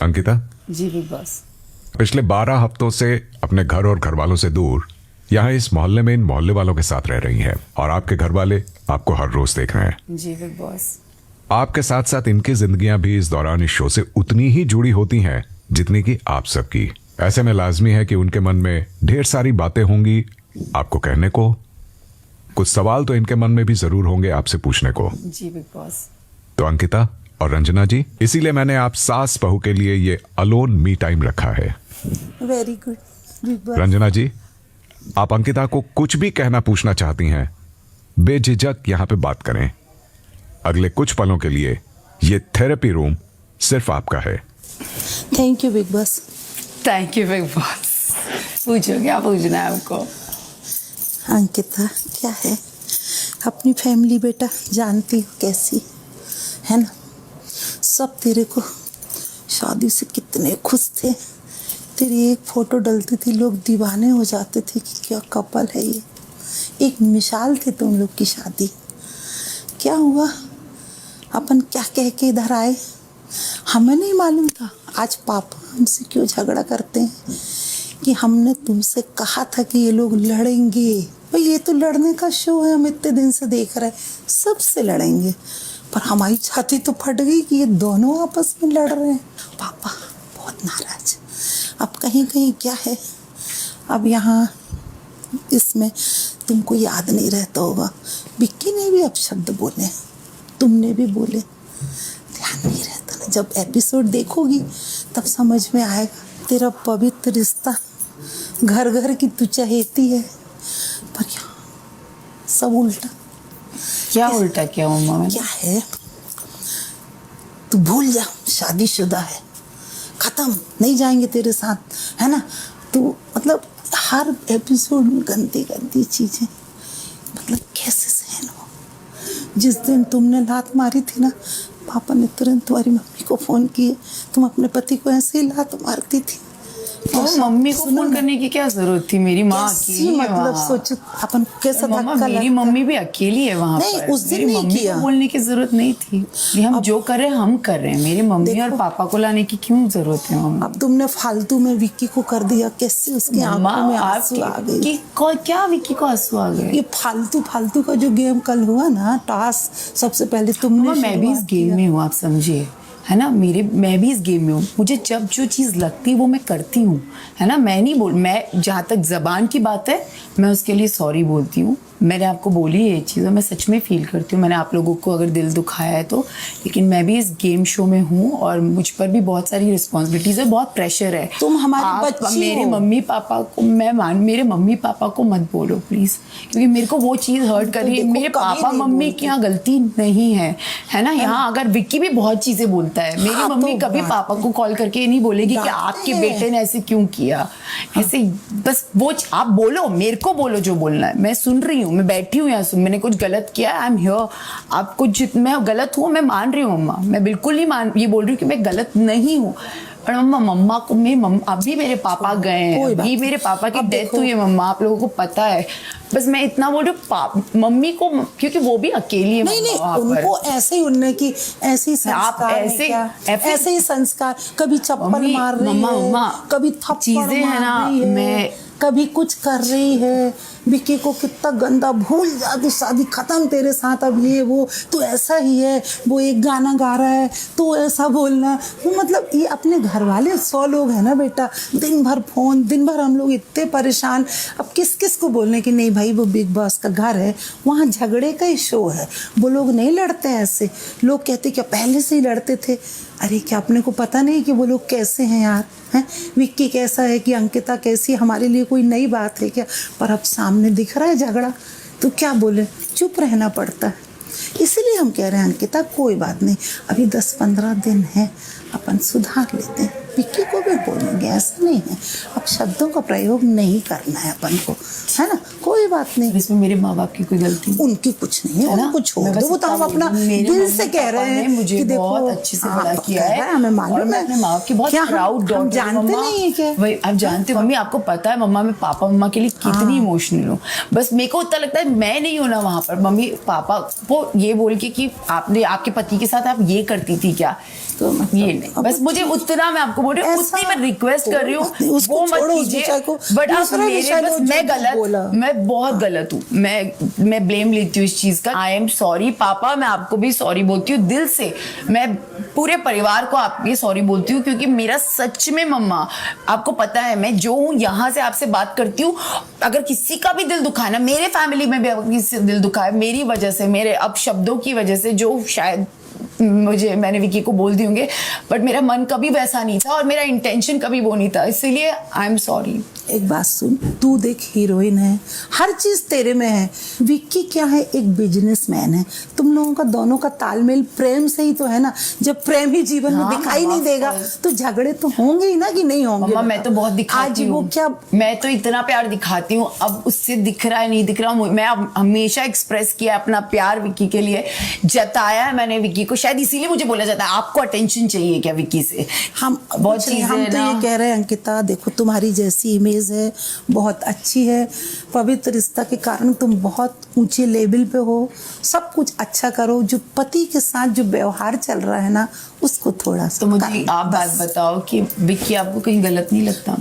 अंकिता, जी big boss. पिछले 12 हफ्तों से अपने घर और घर वालों से दूर यहाँ इस मोहल्ले में इन मोहल्ले वालों के साथ रह रही हैं और आपके घर वाले आपको हर रोज देख रहे हैं। जी बिग बॉस। आपके साथ साथ इनकी जिंदगियां भी इस दौरान इस शो से उतनी ही जुड़ी होती हैं जितनी कि आप सबकी। ऐसे में लाजमी है कि उनके मन में ढेर सारी बातें होंगी आपको कहने को। कुछ सवाल तो इनके मन में भी जरूर होंगे आपसे पूछने को। जी बिग बॉस। तो अंकिता और रंजना जी, इसीलिए मैंने आप सास बहू के लिए ये अलोन मी टाइम रखा है। Very good Bigg Boss. Ranjana ji, आप अंकिता को कुछ भी कहना पूछना चाहती हैं, बेझिझक यहाँ पे बात करें। अगले कुछ पलों के लिए ये थेरेपी रूम सिर्फ आपका है। Thank you big boss. Thank you big boss. पूछो क्या पूछना है आपको। अंकिता क्या है, अपनी फैमिली बेटा जानती हो कैसी है ना। सब तेरे को शादी से कितने खुश थे। तेरी एक फोटो डलती थी, लोग दीवाने हो जाते थे कि क्या कपल है ये। एक मिसाल थे तुम लोग की शादी। क्या हुआ, अपन क्या कह के इधर आए, हमें नहीं मालूम था। आज पापा हमसे क्यों झगड़ा करते हैं कि हमने तुमसे कहा था कि ये लोग लड़ेंगे। भाई ये तो लड़ने का शो है, हम इतने दिन से देख रहे हैं, सबसे लड़ेंगे। पर हमारी छाती तो फट गई कि ये दोनों आपस में लड़ रहे हैं। पापा बहुत नाराज। अब कहीं कहीं क्या है, अब यहाँ इसमें तुमको याद नहीं रहता होगा, विक्की ने भी अब शब्द बोले, तुमने भी बोले, ध्यान नहीं रहता ना। जब एपिसोड देखोगी तब समझ में आएगा। तेरा पवित्र रिश्ता घर घर की तू चहेती है, पर यहाँ सब उल्टा। क्या उल्टा किया मम्मा मैंने? क्या है, तू भूल जा, शादीशुदा है, खत्म, नहीं जाएंगे तेरे साथ, है ना। तू मतलब हर एपिसोड में गंदी गंदी चीजें, मतलब कैसे सहन हो। जिस दिन तुमने लात मारी थी ना, पापा ने तुरंत तुम्हारी मम्मी को फोन किए, तुम अपने पति को ऐसे ही लात मारती थी। तो मम्मी को फोन करने की क्या जरूरत थी? मेरी माँ कैसी, अकेली है मतलब वहाँ। सोचो अपन कैसा मम्मा धक्का मेरी लगता। मम्मी भी अकेली है वहाँ नहीं, पर। उस दिन मेरी नहीं मम्मी किया। को बोलने की जरूरत नहीं थी। ये हम जो कर रहे हैं हम कर रहे हैं। मेरी मम्मी और पापा को लाने की क्यों जरूरत है मम्मा? अब तुमने फालतू में विक्की को कर दिया, कैसे उसकी आंखों में आंसू आ गए। क्या विक्की को आंसू आ गए? ये फालतू फालतू का जो गेम कल हुआ ना, टास्क, सबसे पहले तुमने मैं भी इस गेम में हूँ, आप समझिए, है ना। मैं भी इस गेम में हूँ। मुझे जब जो चीज़ लगती है वो मैं करती हूँ, है ना। मैं जहाँ तक ज़बान की बात है, मैं उसके लिए सॉरी बोलती हूँ। मैंने आपको बोली ये चीज़ और मैं सच में फील करती हूँ, मैंने आप लोगों को अगर दिल दुखाया है तो। लेकिन मैं भी इस गेम शो में हूँ और मुझ पर भी बहुत सारी रिस्पॉन्सिबिलिटीज़ है, बहुत प्रेशर है। तुम हमारी बच्ची मेरे हो। मम्मी पापा को मेरे मम्मी पापा को मत बोलो प्लीज़, क्योंकि मेरे को वो चीज़ हर्ट कर रही है। मेरे पापा मम्मी की यहाँ गलती नहीं है ना। यहाँ अगर विक्की भी बहुत चीज़ें बोलता है, मेरी मम्मी कभी पापा को कॉल करके ये नहीं बोलेगी कि आपके बेटे ने ऐसे क्यों किया। ऐसे बस वो आप बोलो, मेरे को बोलो जो बोलना है, मैं सुन रही हूँ, मैं बैठी हूँ यहाँ। मैंने कुछ गलत किया, आई एम हियर। आप कुछ मैं गलत हूँ, मैं मान रही हूँ मम्मा, मैं बिल्कुल नहीं ये बोल रही हूँ कि मैं गलत नहीं हूँ। पर मम्मा को अभी मेरे पापा गए हैं, अभी मेरे पापा की डेथ हुई है मम्मा, आप लोगों को पता है। बस मैं इतना बोल रही हूँ मम्मी को, क्योंकि वो भी अकेली है। नहीं, उनको ऐसे ही उनने की ऐसे ही संस्कार, ऐसे ही संस्कार, कभी चप्पल मार रही है, कभी थप्पड़ मार रही है, कभी कुछ कर रही है। विक्की को कितना गंदा, भूल जा, तू शादी खत्म, तेरे साथ अब ये वो, तू ऐसा ही है। वो एक गाना गा रहा है तो ऐसा बोलना, मतलब ये अपने घर वाले 100 लोग हैं ना बेटा, दिन भर फोन, दिन भर हम लोग इतने परेशान। अब किस किस को बोलने की नहीं भाई, वो बिग बॉस का घर है, वहाँ झगड़े का ही शो है, वो लोग नहीं लड़ते ऐसे। लोग कहते क्या पहले से ही लड़ते थे। अरे क्या अपने को पता नहीं कि वो लोग कैसे हैं यार, हैं? विक्की कैसा है कि अंकिता कैसी, हमारे लिए कोई नई बात है क्या? पर अब सामने दिख रहा है झगड़ा, तो क्या बोले, चुप रहना पड़ता है। इसीलिए हम कह रहे हैं अंकिता कोई बात नहीं, अभी 10-15 दिन है, अपन सुधार लेते हैं। विक्की को भी बोलेंगे, ऐसा नहीं है, अब शब्दों का प्रयोग नहीं करना है अपन को, है ना। कोई बात नहीं, इसमें मेरे माँ बाप की कोई गलती नहीं, उनकी कुछ नहीं है, उनको छोड़ दो। वो तो हम अपना दिल से कह रहे हैं मुझे कि देखो बहुत अच्छे से बड़ा किया है, हमें मालूम है। अपने माँ की बहुत प्राउड डॉटर। जानते नहीं है क्या? वही आप जानते हो मम्मी, आपको पता है मम्मा, मैं पापा मम्मा के लिए कितनी इमोशनल हूँ। बस मेरे को उतना लगता है मैं नहीं हूँ ना वहाँ पर, मम्मी पापा वो ये बोल के कि आपने आपके पति के साथ आप ये करती थी क्या, तो मतलब ये नहीं, बस मुझे उतना मैं आपको बोल रही हूँ, ऐसा उतनी मैं रिक्वेस्ट कर रही हूँ, कोई बात नहीं, उसको वो मत छोड़ो, उस कीजिए। विषय को। बट आप दूसरा मेरे विषय बस लो, मैं जो बोला। गलत, मैं बहुत गलत हूँ, मैं ब्लेम लेती हूँ इस चीज का। आई एम सॉरी पापा, मैं आपको भी सॉरी बोलती हूँ दिल से, मैं पूरे परिवार को आपके सॉरी बोलती हूँ, क्योंकि मेरा सच में मम्मा, आपको पता है मैं जो हूँ यहाँ से आपसे बात करती हूँ, अगर किसी का भी दिल दुखा है ना, मेरे फैमिली में भी अगर किसी का दिल दुखा है मेरी वजह से, मेरे अब शब्दों की वजह से, जो शायद मैंने विकी को बोल दी होंगे, बट मेरा मन कभी वैसा नहीं था और मेरा इंटेंशन कभी वो नहीं था, इसीलिए आई एम सॉरी। एक बात सुन, तू देख हीरोइन है, हर चीज तेरे में है। विक्की क्या है, एक बिजनेसमैन है। तुम लोगों का दोनों का तालमेल प्रेम से ही तो है ना। जब प्रेम ही जीवन में हाँ, दिखाई नहीं देगा तो झगड़े तो होंगे ही ना, कि नहीं होंगे? मम्मा मैं तो बहुत दिखाती आज वो हूँ, क्या, मैं तो इतना प्यार दिखाती हूँ, अब उससे दिख रहा है नहीं दिख रहा, मैं अब हमेशा एक्सप्रेस किया अपना प्यार विक्की के लिए, जताया है मैंने विक्की को, शायद इसीलिए मुझे बोला जाता है आपको अटेंशन चाहिए क्या विक्की से। हम बहुत चीजें हम तो ना, ये कह रहे हैं अंकिता, देखो तुम्हारी जैसी इमेज है, बहुत अच्छी है, पवित्र रिश्ता के कारण तुम बहुत ऊंचे लेवल पे हो, सब कुछ अच्छा करो। जो पति के साथ जो व्यवहार चल रहा है ना, उसको थोड़ा सा तो मुझे करना, आप बात बस। बताओ कि विक्की आपको कहीं गलत नहीं लगता?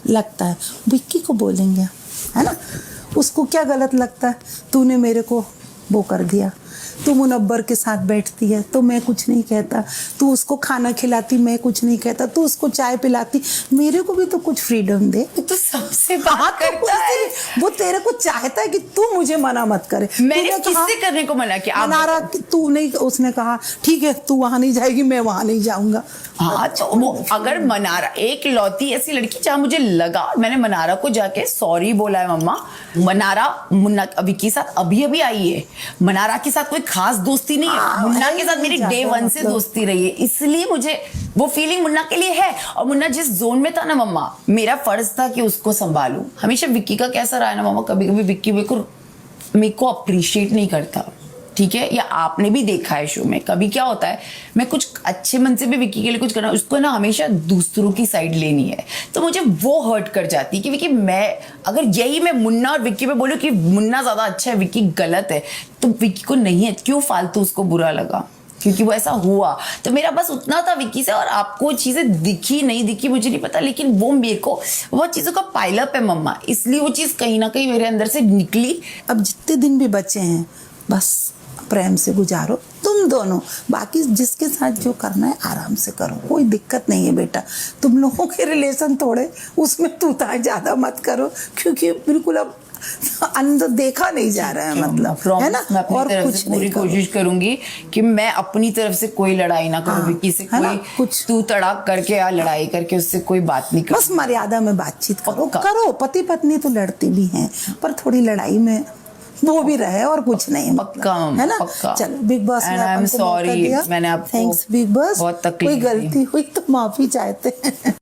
लगता है विक्की को बोलेंगे, है ना, उसको क्या गलत लगता है? तूने मेरे को वो कर दिया, तू मुनव्वर के साथ बैठती है तो मैं कुछ नहीं कहता, तू उसको खाना खिलाती मैं कुछ नहीं कहता, तू उसको चाय पिलाती, मेरे को भी तो कुछ फ्रीडम दे। तो सबसे हाँ, बात तो करता है, वो तेरे को चाहता है कि तू मुझे मना मत करे। मैंने तूने कहा, किससे करने को मना किया? आप मनारा तू नहीं, उसने कहा ठीक है तू वहां नहीं जाएगी, मैं वहां नहीं जाऊंगा। हाँ तो वो अगर मनारा एक लौती ऐसी लड़की, जहाँ मुझे लगा, मैंने मनारा को जाके सॉरी बोला है मम्मा। मनारा मुन्ना विक्की साथ अभी अभी आई है, मनारा के साथ कोई खास दोस्ती नहीं है, मुन्ना के साथ मेरी डे 1 से दोस्ती रही है, इसलिए मुझे वो फीलिंग मुन्ना के लिए है। और मुन्ना जिस जोन में था ना मम्मा, मेरा फर्ज था कि उसको संभालूं। हमेशा विक्की का कैसा रहा है ना मम्मा, कभी कभी विक्की मेरे को अप्रिशिएट नहीं करता, ठीक है, या आपने भी देखा है शो में, कभी क्या होता है मैं कुछ अच्छे मन से भी विक्की के लिए कुछ करना, उसको ना हमेशा दूसरों की साइड लेनी है, तो मुझे वो हर्ट कर जाती है कि विक्की, मैं अगर यही मैं मुन्ना और विक्की पे बोलूं कि मुन्ना ज्यादा अच्छा है विक्की गलत है, तो विक्की को नहीं है, क्यों फालतू उसको बुरा लगा, क्योंकि वो ऐसा हुआ। तो मेरा बस उतना था विक्की से, और आपको चीजें दिखी नहीं दिखी मुझे नहीं पता, लेकिन वो मेरे को वो चीजों का पाइलअप है मम्मा, इसलिए वो चीज कहीं ना कहीं मेरे अंदर से निकली। अब जितने दिन भी बचे हैं बस प्रेम से गुजारो तुम दोनों, बाकी जिसके साथ जो करना है आराम से करो, कोई दिक्कत नहीं है बेटा। तुम लोगों के रिलेशन थोड़े उसमें तू ज्यादा मत करो, क्योंकि बिल्कुल अब अंदर देखा नहीं जा रहा है, मतलब है ना। मैं अपनी और तरफ कुछ से पूरी नहीं कोशिश करूंगी कि मैं अपनी तरफ से कोई लड़ाई ना करूं, हाँ, विक्की से है ना, कोई कुछ तू तड़ाक करके या लड़ाई करके उससे कोई बात नहीं बस मर्यादा में बातचीत करो। पक्का। करो, पति पत्नी तो लड़ते भी हैं, पर थोड़ी लड़ाई में वो भी रहे और कुछ नहीं, पक्का, है ना। पक्का। चलो बिग बॉस ने अपन को मौका सॉरी, दिया, मैंने आपको थैंक्स बिग बॉस, बहुत तकलीफ कोई गलती हुई तो माफी चाहते हैं।